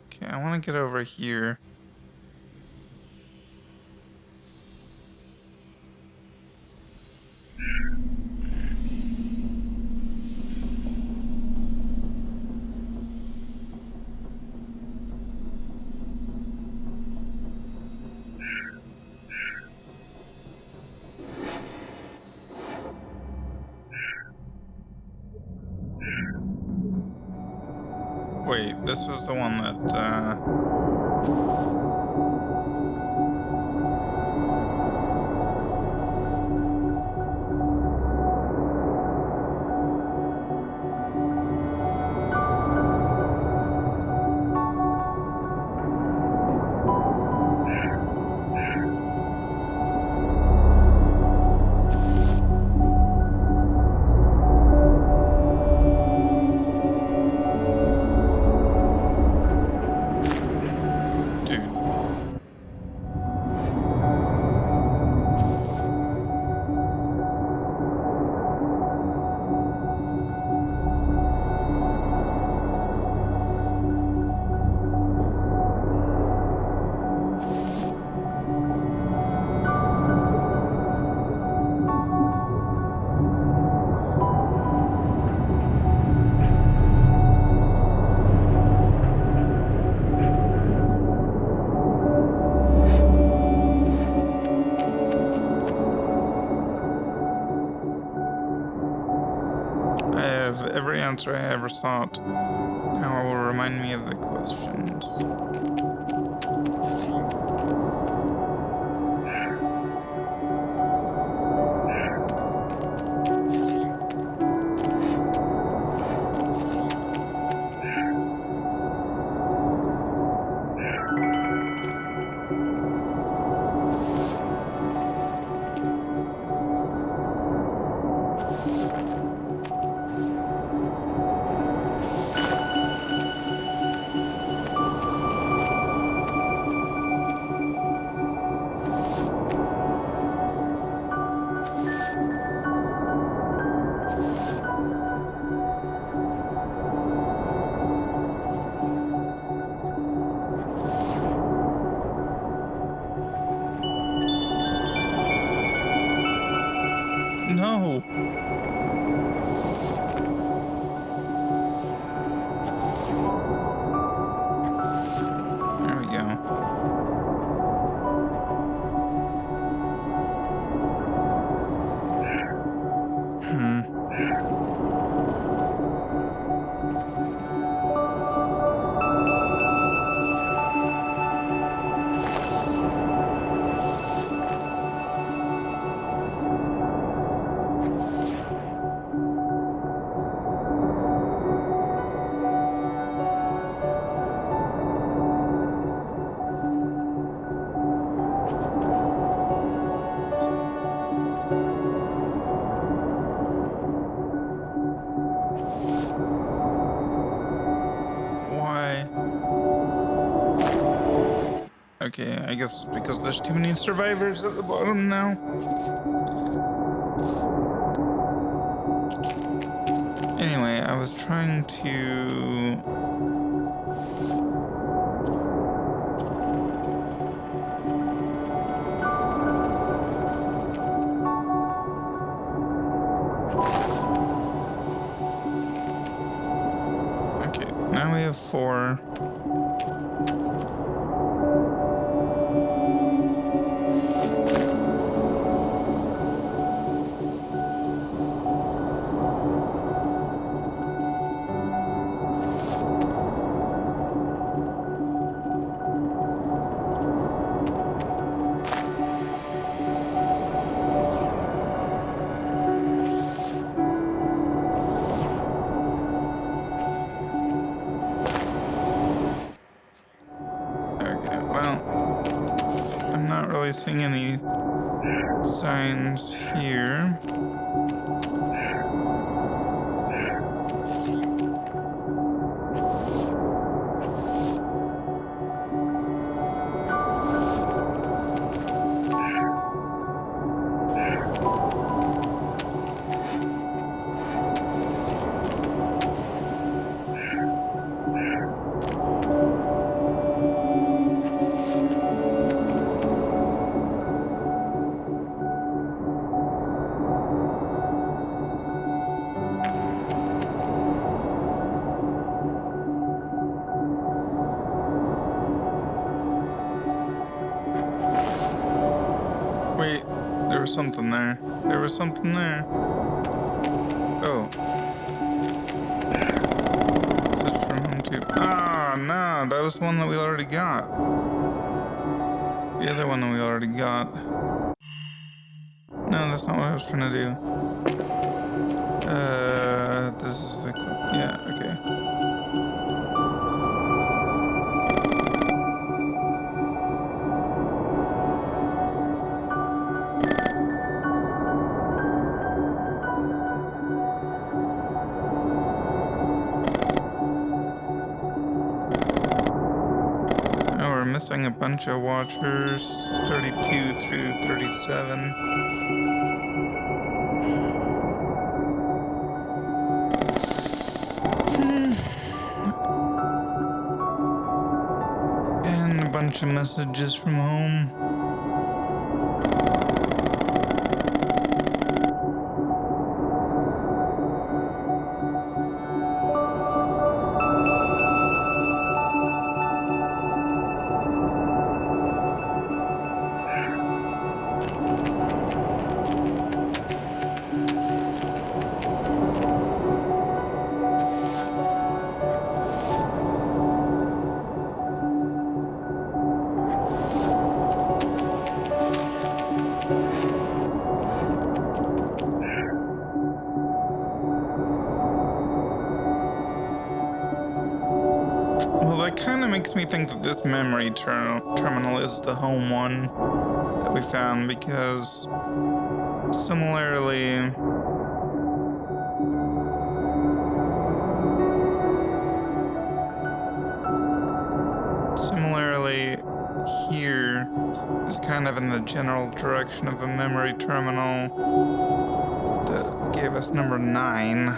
Okay, I want to get over here. Wait, this was the one that, dude. I have every answer I ever sought. Now it will remind me of the questions. Okay, I guess it's because there's too many survivors at the bottom now. Anyway, I was trying to... Okay, now we have 4. Okay, well, I'm not really seeing any signs here. Wait, there was something there. There was something there. Oh. Search from home too. Ah, no, that was the one that we already got. The other one that we already got. No, that's not what I was trying to do. This is the... Yeah, okay. Now we're missing a bunch of watchers. 32 through 37. And a bunch of messages from home. Well, that kind of makes me think that this memory terminal is the home one that we found, because similarly here is kind of in the general direction of a memory terminal that gave us number 9.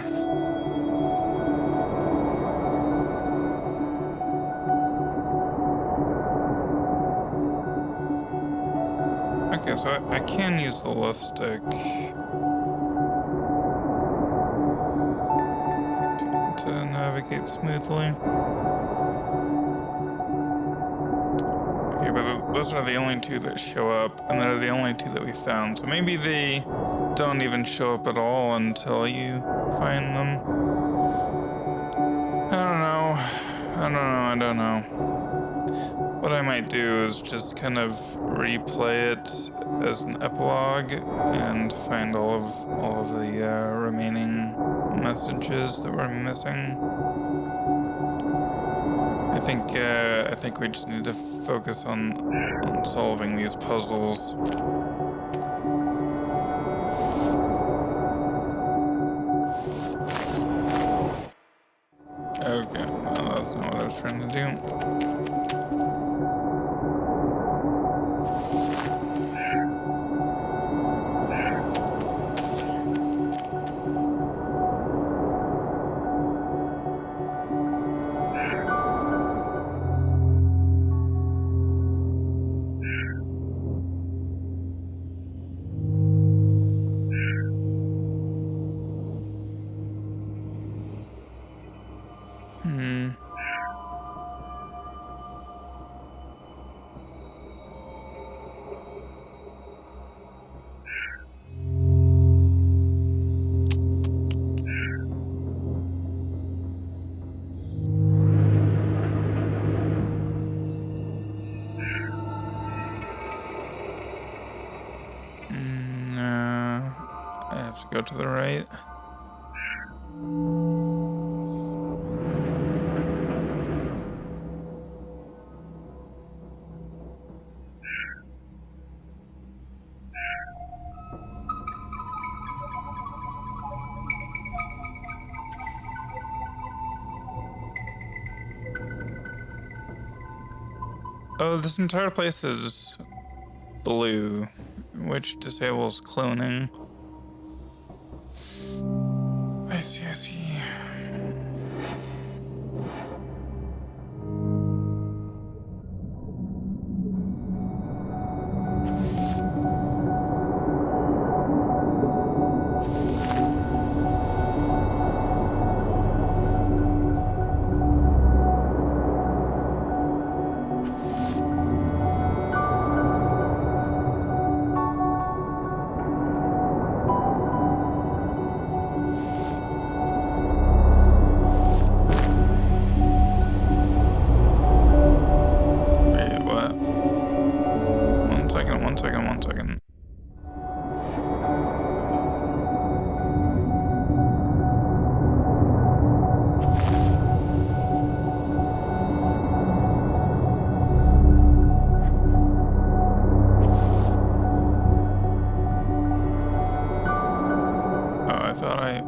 Okay, so I can use the left stick to navigate smoothly. Okay, but those are the only 2 that show up, and they're the only 2 that we found. So maybe they don't even show up at all until you find them. I don't know. What I might do is just kind of replay it as an epilogue and find all of the remaining messages that we're missing. I think we just need to focus on solving these puzzles. Okay, well, that's not what I was trying to do. Go to the right. Oh, this entire place is blue, which disables cloning. I see, I see. Wait, what? One second, one second, one second. Oh, I thought I...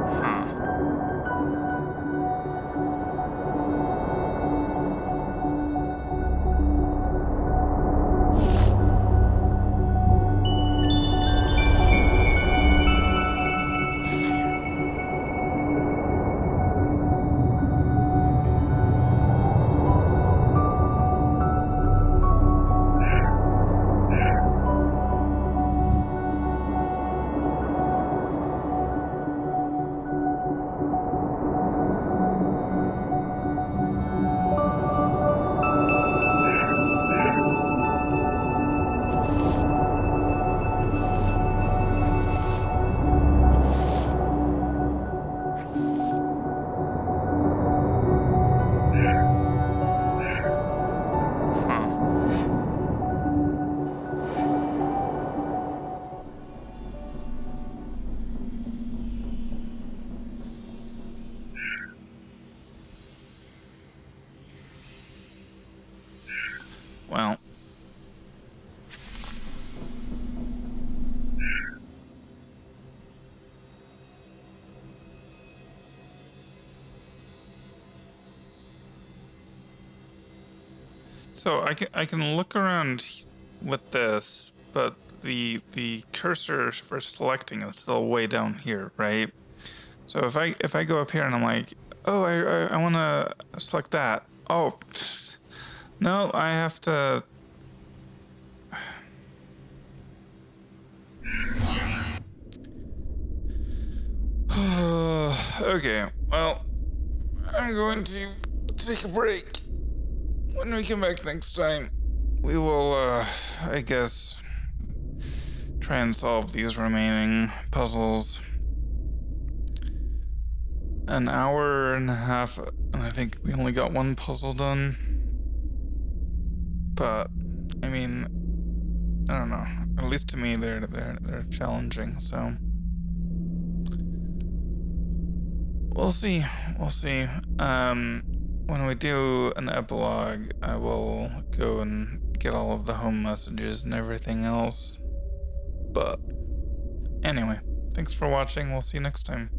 Huh. Huh. Well... So I can look around with this, but the cursor for selecting is still way down here, right? So if I go up here and I'm like, oh, I want to select that. Oh, no, I have to. Okay, well, I'm going to take a break. When we come back next time, we will, I guess, try and solve these remaining puzzles. An hour and a half, and I think we only got one puzzle done. But, I mean, I don't know. At least to me, they're challenging. So we'll see. We'll see. When we do an epilogue, I will go and get all of the home messages and everything else. But Anyway, thanks for watching. We'll see you next time.